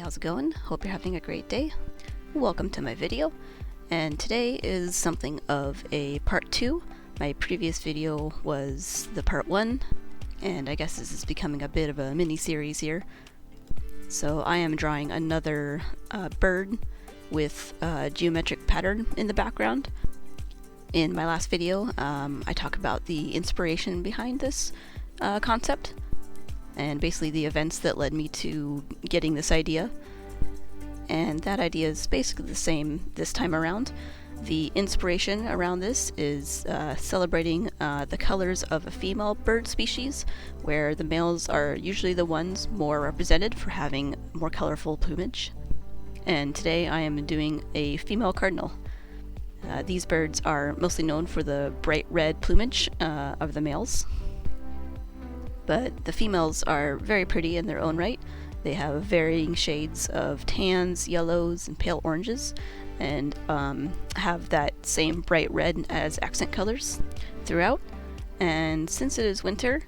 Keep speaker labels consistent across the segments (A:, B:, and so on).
A: how's it going? Hope you're having a great day. Welcome to my video, and today is something of a part 2. My previous video was the part 1, and I guess this is becoming a bit of a mini-series here. So I am drawing another bird with a geometric pattern in the background. In my last video, I talk about the inspiration behind this concept, and basically the events that led me to getting this idea. And that idea is basically the same this time around. The inspiration around this is celebrating the colors of a female bird species, where the males are usually the ones more represented for having more colorful plumage. And today I am doing a female cardinal. These birds are mostly known for the bright red plumage of the males, but the females are very pretty in their own right. They have varying shades of tans, yellows, and pale oranges, and have that same bright red as accent colors throughout. And since it is winter,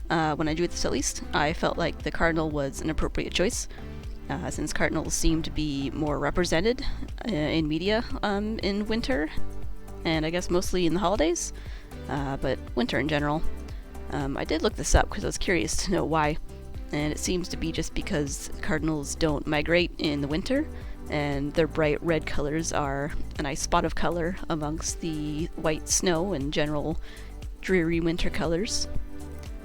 A: when I drew this at least, I felt like the cardinal was an appropriate choice, since cardinals seem to be more represented in media in winter, and I guess mostly in the holidays, but winter in general. I did look this up because I was curious to know why, and it seems to be just because cardinals don't migrate in the winter, and their bright red colors are a nice spot of color amongst the white snow and general dreary winter colors.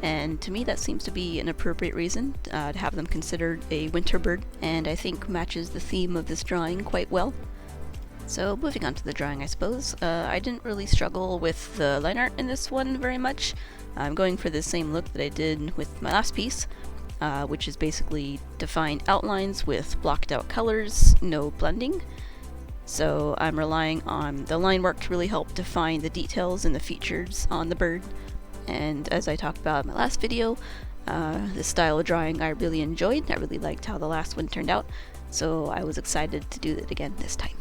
A: And to me that seems to be an appropriate reason to have them considered a winter bird, and I think matches the theme of this drawing quite well. So moving on to the drawing, I suppose. I didn't really struggle with the line art in this one very much. I'm going for the same look that I did with my last piece, which is basically defined outlines with blocked out colors, no blending. So I'm relying on the line work to really help define the details and the features on the bird. And as I talked about in my last video, this style of drawing I really enjoyed. I really liked how the last one turned out, so I was excited to do it again this time.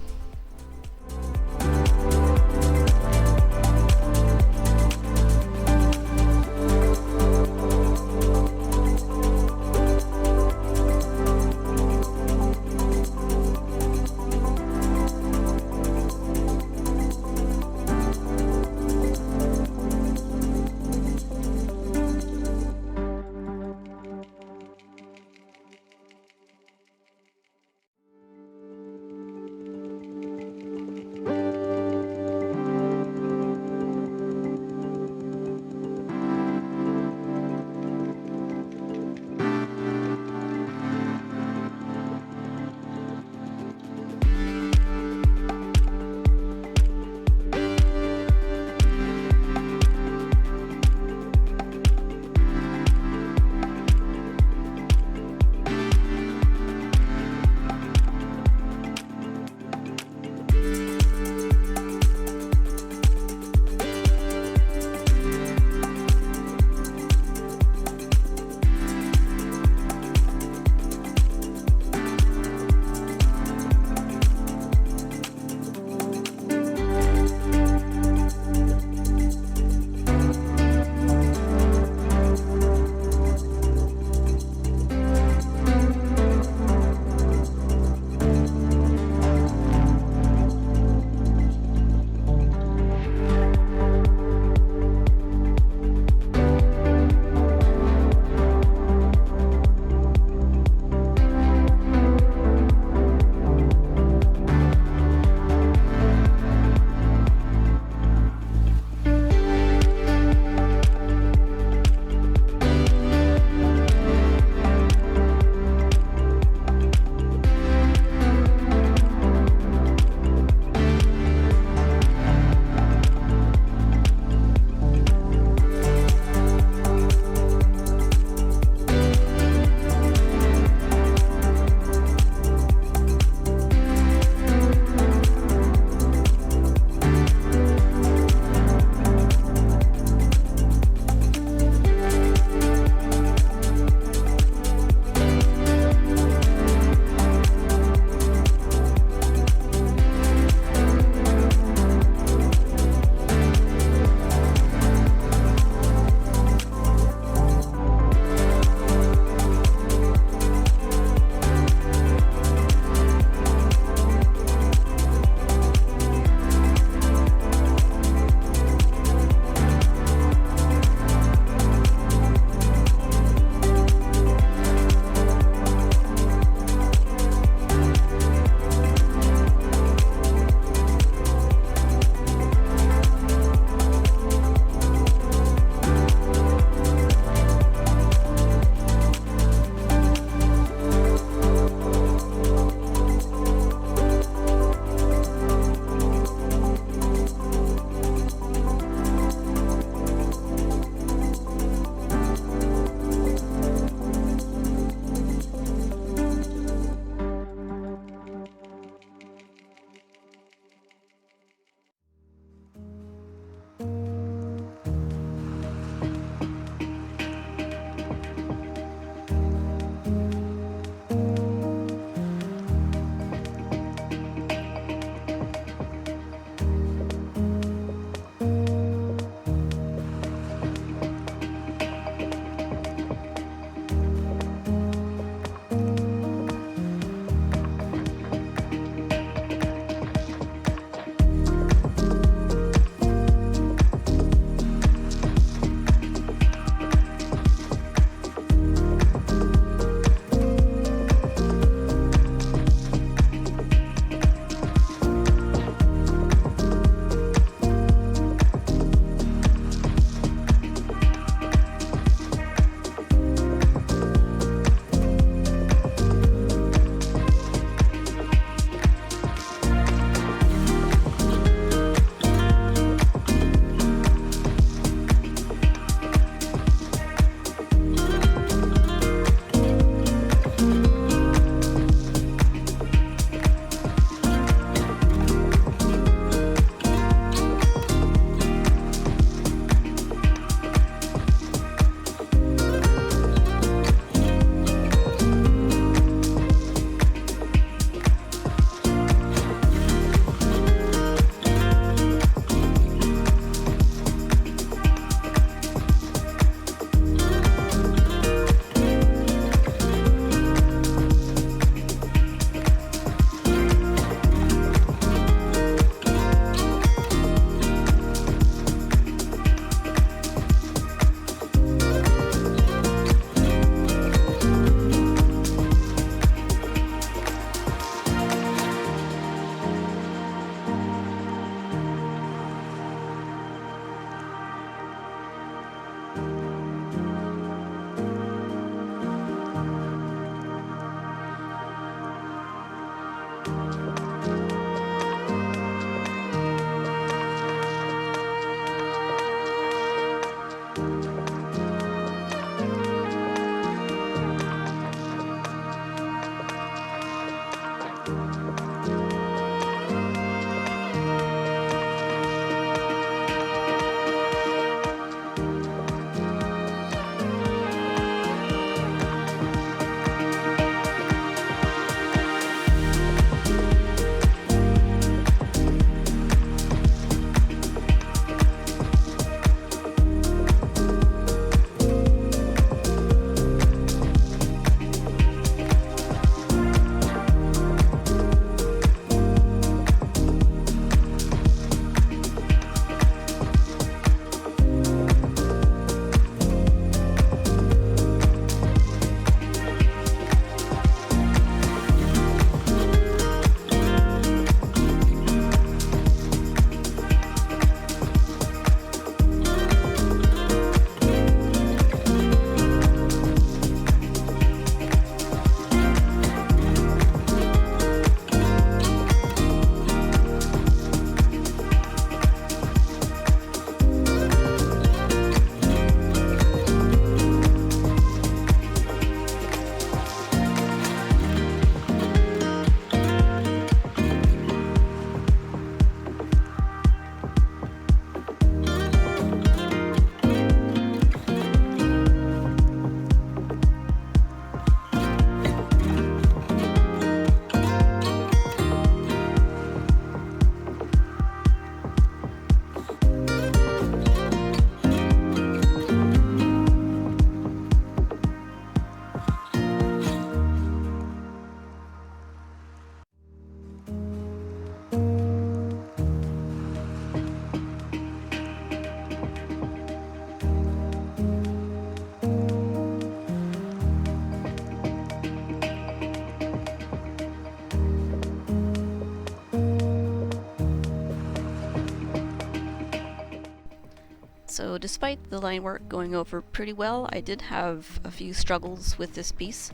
A: So despite the line work going over pretty well, I did have a few struggles with this piece,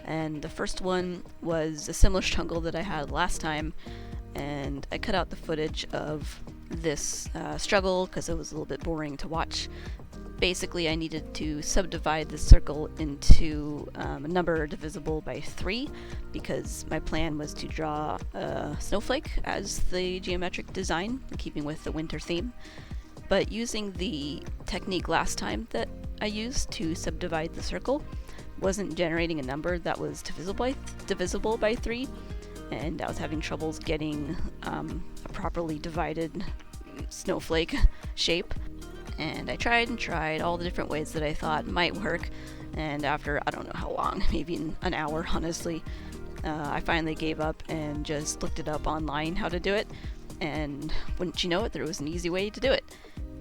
A: and the first one was a similar struggle that I had last time, and I cut out the footage of this struggle because it was a little bit boring to watch. Basically, I needed to subdivide the circle into a number divisible by 3 because my plan was to draw a snowflake as the geometric design, keeping with the winter theme. But using the technique last time that I used to subdivide the circle wasn't generating a number that was divisible by 3, and I was having troubles getting a properly divided snowflake shape. And I tried all the different ways that I thought might work, and after I don't know how long, maybe an hour honestly, I finally gave up and just looked it up online how to do it, and wouldn't you know it, there was an easy way to do it.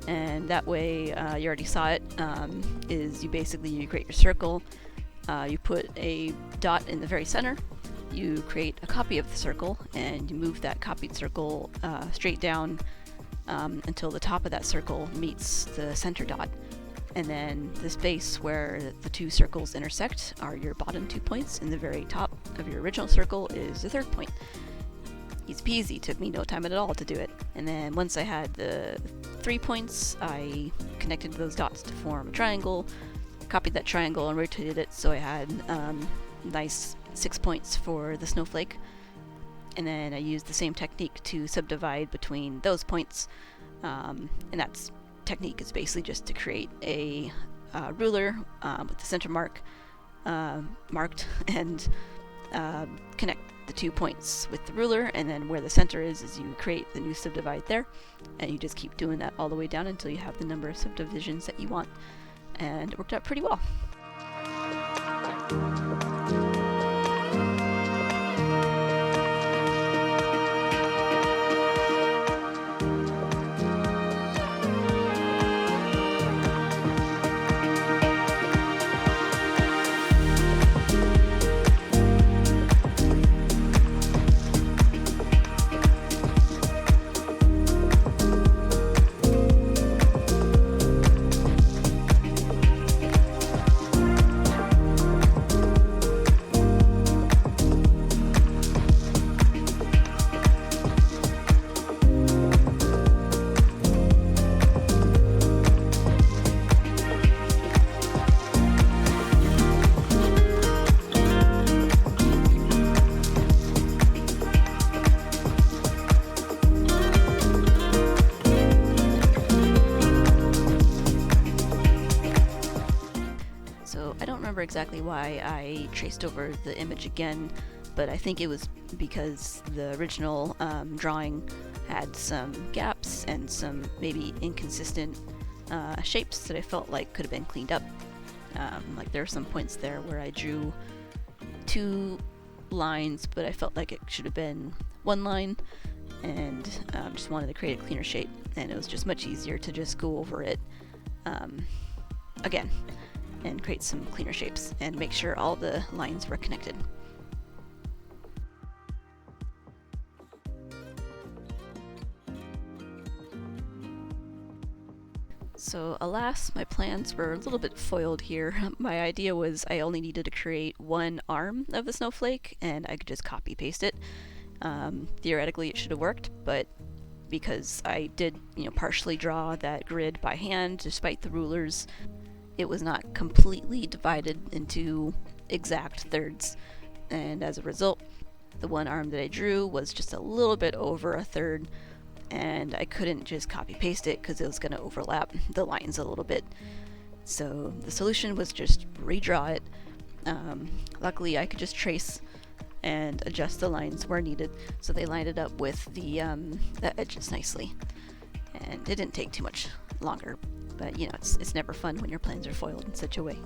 A: And that way, you already saw it, is you create your circle, you put a dot in the very center, you create a copy of the circle, and you move that copied circle straight down until the top of that circle meets the center dot. And then the space where the 2 circles intersect are your bottom 2 points, and the very top of your original circle is the 3rd point. Easy peasy, took me no time at all to do it. And then once I had the 3 points, I connected those dots to form a triangle, copied that triangle and rotated it so I had nice 6 points for the snowflake. And then I used the same technique to subdivide between those points, and that technique is basically just to create a ruler with the center mark marked, and connect the 2 points with the ruler, and then where the center is you create the new subdivide there, and you just keep doing that all the way down until you have the number of subdivisions that you want, and it worked out pretty well. Exactly why I traced over the image again, but I think it was because the original drawing had some gaps and some maybe inconsistent shapes that I felt like could have been cleaned up. Like there were some points there where I drew 2 lines, but I felt like it should have been 1 line, and just wanted to create a cleaner shape, and it was just much easier to just go over it again and create some cleaner shapes and make sure all the lines were connected. So alas, my plans were a little bit foiled here. My idea was I only needed to create 1 arm of the snowflake and I could just copy paste it. Theoretically it should have worked, but because I did, partially draw that grid by hand despite the rulers, it was not completely divided into exact thirds, and as a result, the 1 arm that I drew was just a little bit over a third, and I couldn't just copy paste it because it was going to overlap the lines a little bit. So the solution was just redraw it. Luckily I could just trace and adjust the lines where needed so they lined it up with the edges nicely, and it didn't take too much longer. But it's never fun when your plans are foiled in such a way.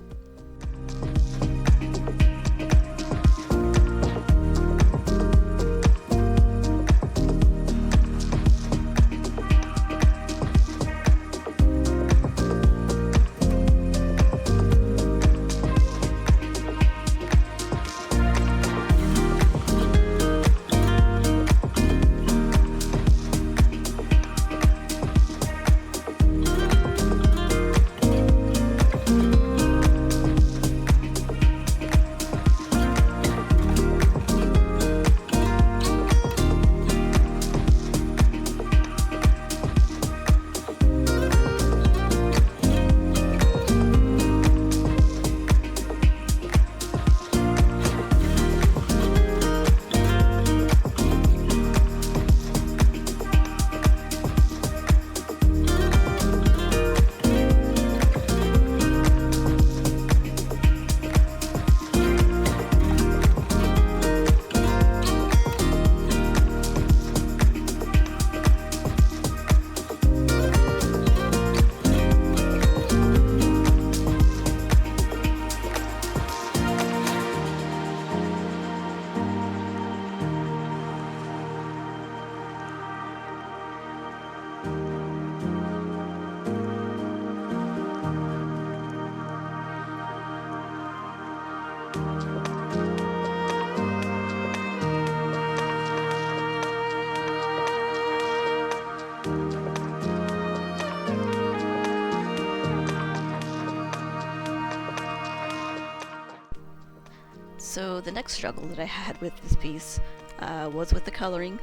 A: So the next struggle that I had with this piece was with the coloring.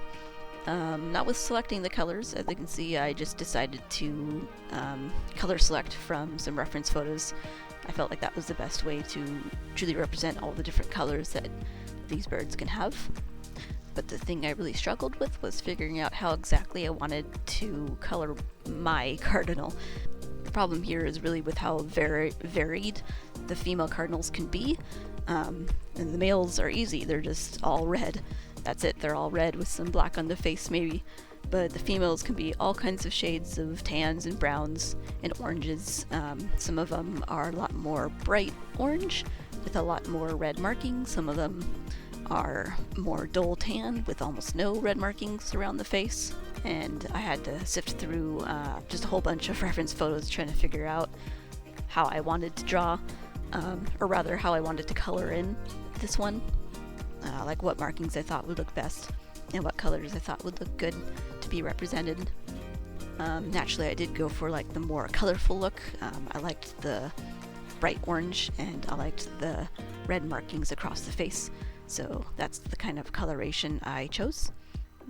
A: Not with selecting the colors. As you can see, I just decided to color select from some reference photos. I felt like that was the best way to truly represent all the different colors that these birds can have. But the thing I really struggled with was figuring out how exactly I wanted to color my cardinal. The problem here is really with how varied the female cardinals can be. And the males are easy, they're just all red. That's it, they're all red with some black on the face maybe. But the females can be all kinds of shades of tans and browns and oranges. Some of them are a lot more bright orange with a lot more red markings. Some of them are more dull tan with almost no red markings around the face. And I had to sift through just a whole bunch of reference photos trying to figure out how I wanted to draw, or rather how I wanted to color in this one. Like what markings I thought would look best and what colors I thought would look good to be represented. Naturally, I did go for like the more colorful look. I liked the bright orange and I liked the red markings across the face. So that's the kind of coloration I chose.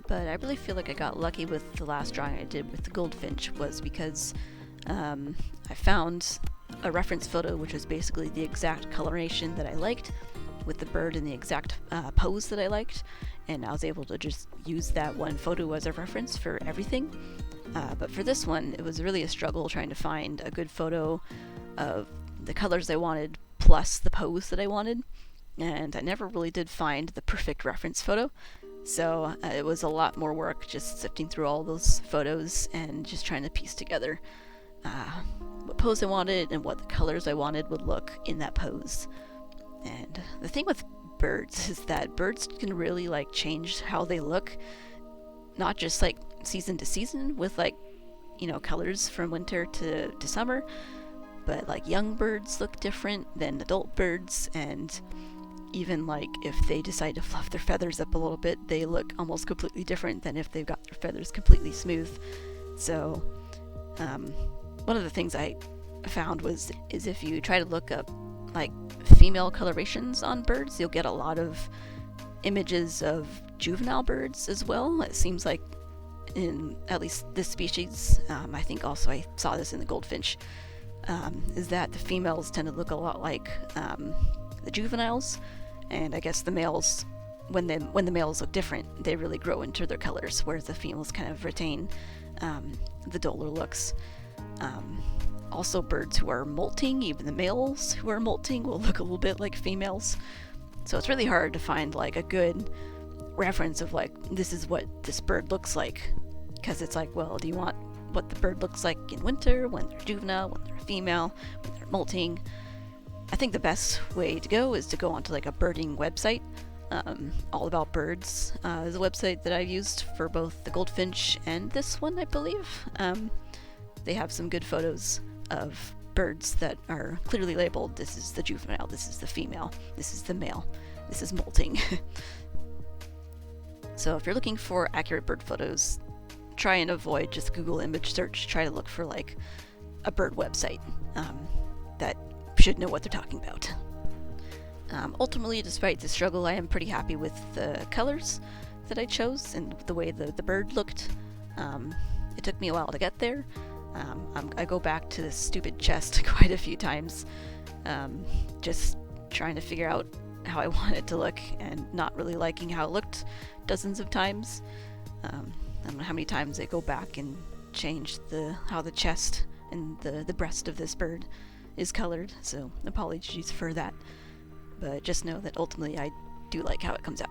A: But I really feel like I got lucky with the last drawing I did with the goldfinch, was because I found a reference photo which was basically the exact coloration that I liked, with the bird in the exact pose that I liked, and I was able to just use that one photo as a reference for everything. But for this one, it was really a struggle trying to find a good photo of the colors I wanted plus the pose that I wanted, and I never really did find the perfect reference photo. So it was a lot more work just sifting through all those photos and just trying to piece together what pose I wanted and what the colors I wanted would look in that pose. And the thing with birds is that birds can really like change how they look, not just like season to season with like, you know, colors from winter to summer, but like young birds look different than adult birds, and even like if they decide to fluff their feathers up a little bit, they look almost completely different than if they've got their feathers completely smooth. So one of the things I found is if you try to look up like female colorations on birds, you'll get a lot of images of juvenile birds as well. It seems like in at least this species, I think also I saw this in the goldfinch, is that the females tend to look a lot like the juveniles, and I guess the males, when the males look different, they really grow into their colors, whereas the females kind of retain the duller looks. Also, birds who are molting, even the males who are molting, will look a little bit like females. So it's really hard to find like a good reference of like, this is what this bird looks like, because it's like, well, do you want what the bird looks like in winter, when they're juvenile, when they're female, when they're molting? I think the best way to go is to go onto like a birding website. All About Birds is a website that I've used for both the goldfinch and this one, I believe. They have some good photos of birds that are clearly labeled, this is the juvenile, this is the female, this is the male, this is molting. So if you're looking for accurate bird photos, try and avoid just Google image search. Try to look for like a bird website that should know what they're talking about. Ultimately, despite the struggle, I am pretty happy with the colors that I chose and the way the bird looked. It took me a while to get there. I go back to this stupid chest quite a few times, just trying to figure out how I want it to look and not really liking how it looked dozens of times. I don't know how many times I go back and change how the chest and the breast of this bird is colored, so apologies for that. But just know that ultimately I do like how it comes out.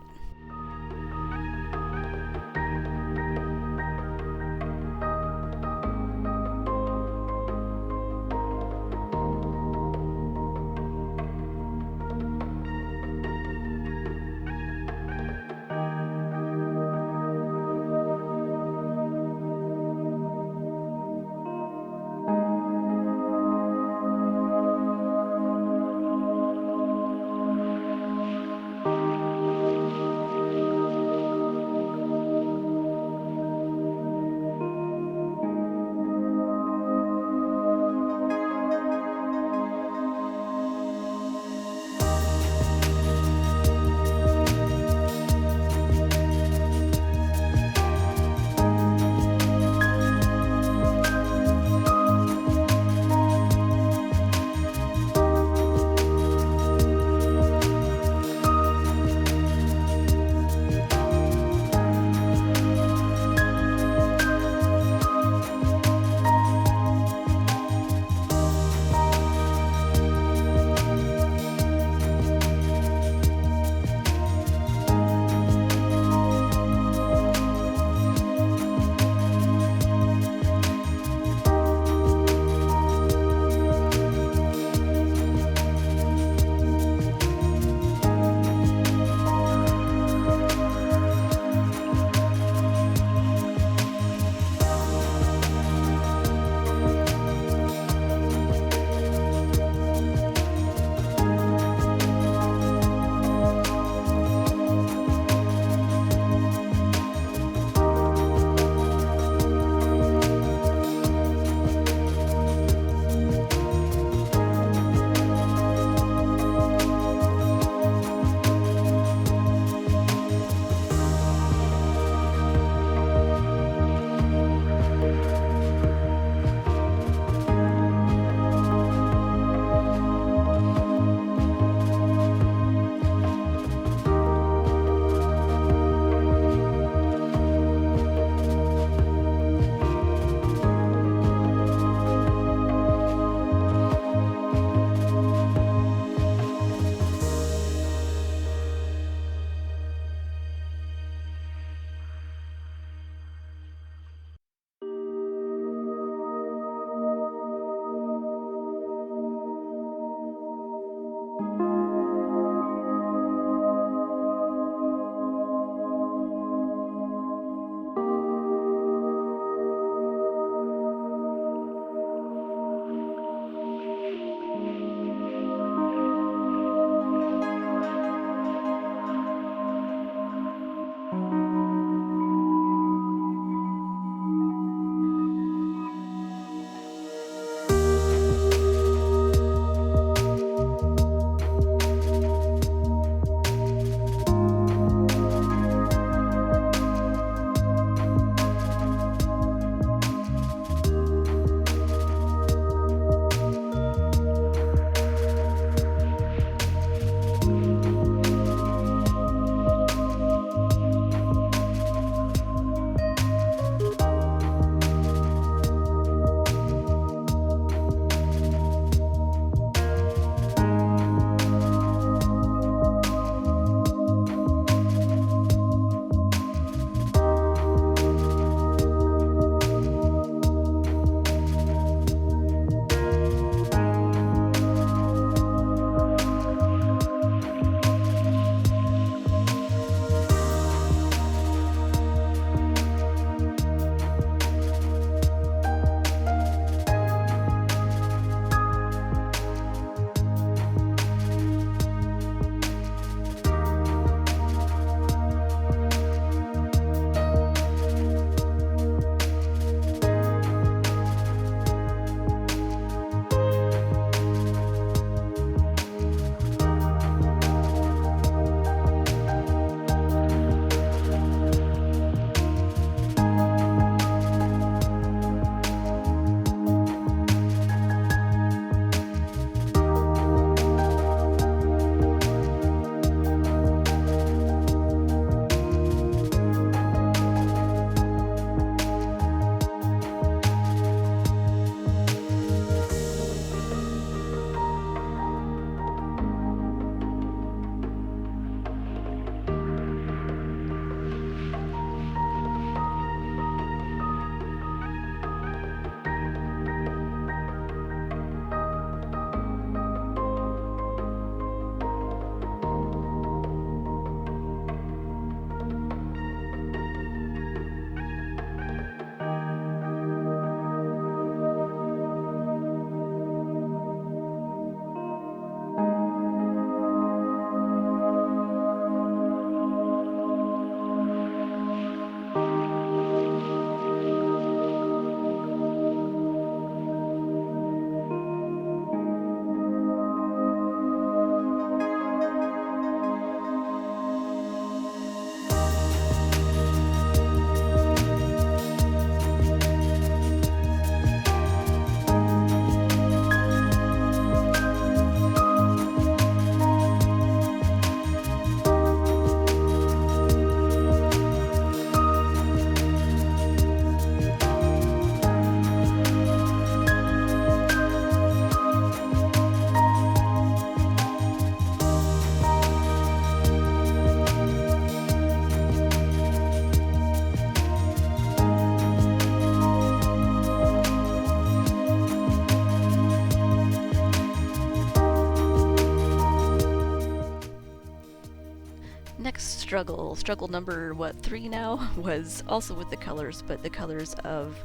A: Next struggle number, 3 now, was also with the colors, but the colors of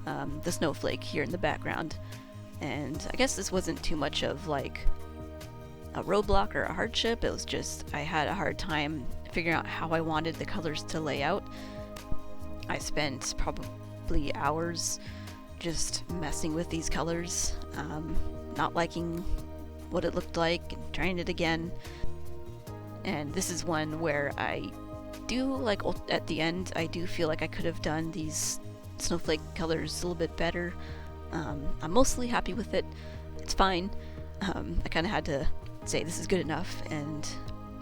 A: the snowflake here in the background. And I guess this wasn't too much of like a roadblock or a hardship, it was just I had a hard time figuring out how I wanted the colors to lay out. I spent probably hours just messing with these colors, not liking what it looked like, and trying it again. And this is one where I do, like, at the end, I do feel like I could have done these snowflake colors a little bit better. I'm mostly happy with it. It's fine. I kind of had to say this is good enough and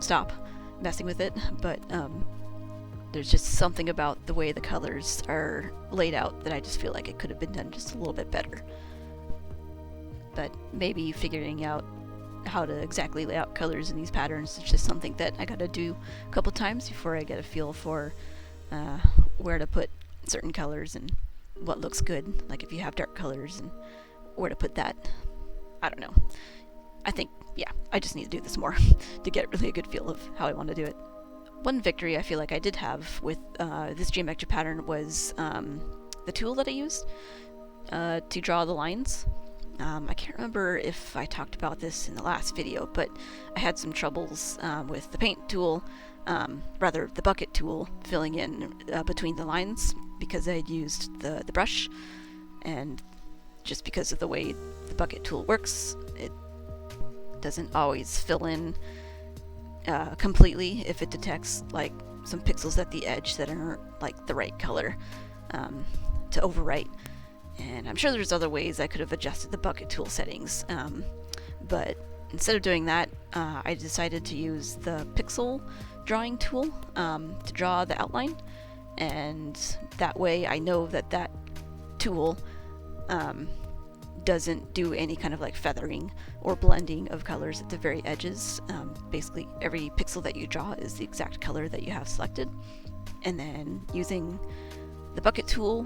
A: stop messing with it, but there's just something about the way the colors are laid out that I just feel like it could have been done just a little bit better. But maybe figuring out how to exactly lay out colors in these patterns is just something that I gotta do a couple times before I get a feel for where to put certain colors and what looks good, like if you have dark colors and where to put that. I don't know. I think, yeah, I just need to do this more to get really a good feel of how I want to do it. One victory I feel like I did have with this geometric pattern was the tool that I used to draw the lines. I can't remember if I talked about this in the last video, but I had some troubles with the paint tool, rather the bucket tool, filling in between the lines because I had used the brush, and just because of the way the bucket tool works, it doesn't always fill in completely if it detects like some pixels at the edge that aren't like the right color to overwrite. And I'm sure there's other ways I could have adjusted the bucket tool settings, but instead of doing that, I decided to use the pixel drawing tool to draw the outline, and that way I know that that tool doesn't do any kind of like feathering or blending of colors at the very edges. Basically every pixel that you draw is the exact color that you have selected, and then using the bucket tool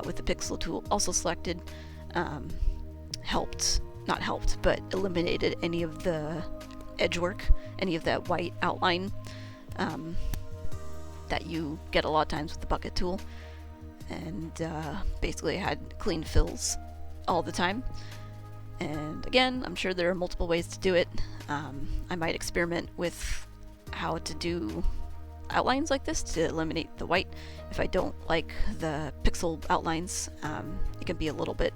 A: with the pixel tool also selected but eliminated any of the edge work, any of that white outline that you get a lot of times with the bucket tool, and basically I had clean fills all the time. And again, I'm sure there are multiple ways to do it. I might experiment with how to do outlines like this to eliminate the white. If I don't like the pixel outlines, it can be a little bit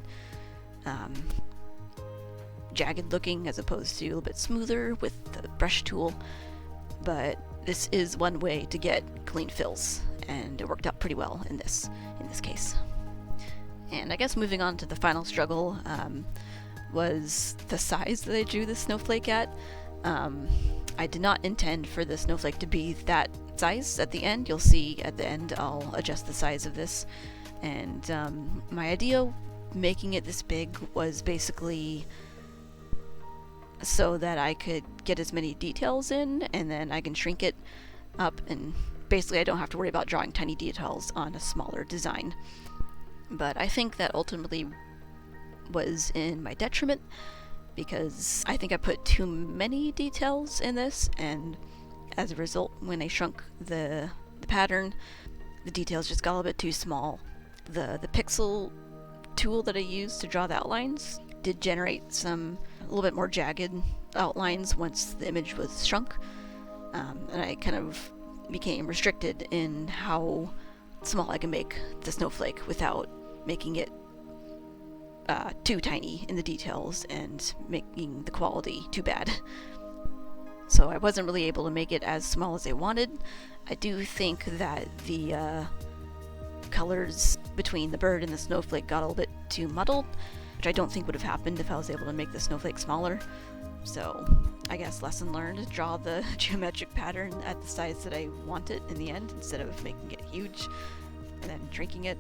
A: jagged looking as opposed to a little bit smoother with the brush tool, but this is one way to get clean fills, and it worked out pretty well in this case. And I guess moving on to the final struggle was the size that I drew the snowflake at. I did not intend for the snowflake to be that size at the end. You'll see at the end I'll adjust the size of this, and my idea making it this big was basically so that I could get as many details in, and then I can shrink it up, and basically I don't have to worry about drawing tiny details on a smaller design. But I think that ultimately was in my detriment, because I think I put too many details in this, and as a result, when I shrunk the pattern, the details just got a little bit too small. The pixel tool that I used to draw the outlines did generate a little bit more jagged outlines once the image was shrunk, and I kind of became restricted in how small I can make the snowflake without making it too tiny in the details and making the quality too bad. So I wasn't really able to make it as small as I wanted. I do think that the colors between the bird and the snowflake got a little bit too muddled, which I don't think would have happened if I was able to make the snowflake smaller. So I guess lesson learned, draw the geometric pattern at the size that I want it in the end instead of making it huge and then shrinking it.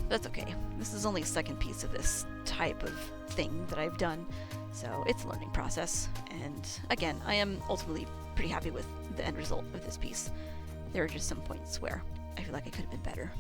A: That's okay. This is only a second piece of this type of thing that I've done, so it's a learning process. And again, I am ultimately pretty happy with the end result of this piece. There are just some points where I feel like I could have been better.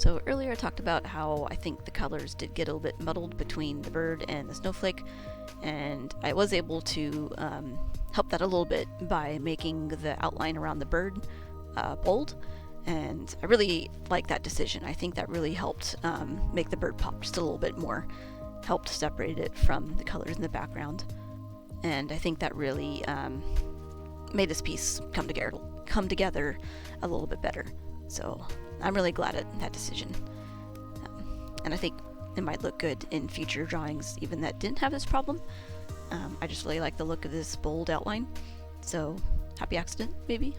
A: So earlier I talked about how I think the colors did get a little bit muddled between the bird and the snowflake, and I was able to help that a little bit by making the outline around the bird bold, and I really like that decision. I think that really helped make the bird pop just a little bit more, helped separate it from the colors in the background, and I think that really made this piece come together a little bit better. So I'm really glad at that decision. And I think it might look good in future drawings even that didn't have this problem. I just really like the look of this bold outline. So happy accident, maybe?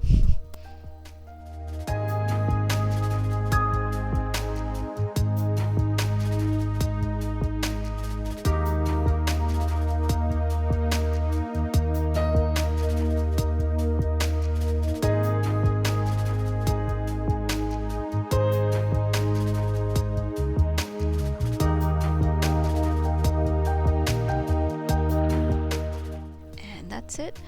A: That's it.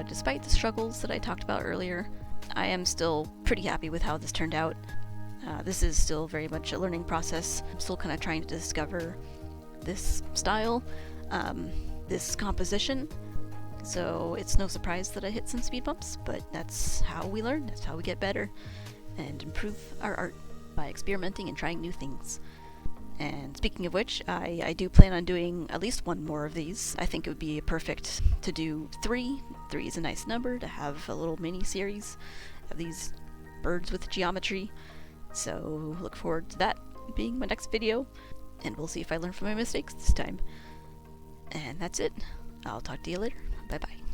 A: Despite the struggles that I talked about earlier, I am still pretty happy with how this turned out. This is still very much a learning process. I'm still kind of trying to discover this style, this composition, so it's no surprise that I hit some speed bumps, but that's how we learn, that's how we get better and improve our art, by experimenting and trying new things. And speaking of which, I do plan on doing at least one more of these. I think it would be perfect to do 3. 3 is a nice number to have a little mini series of these birds with geometry. So look forward to that being my next video, and we'll see if I learn from my mistakes this time. And that's it. I'll talk to you later. Bye bye.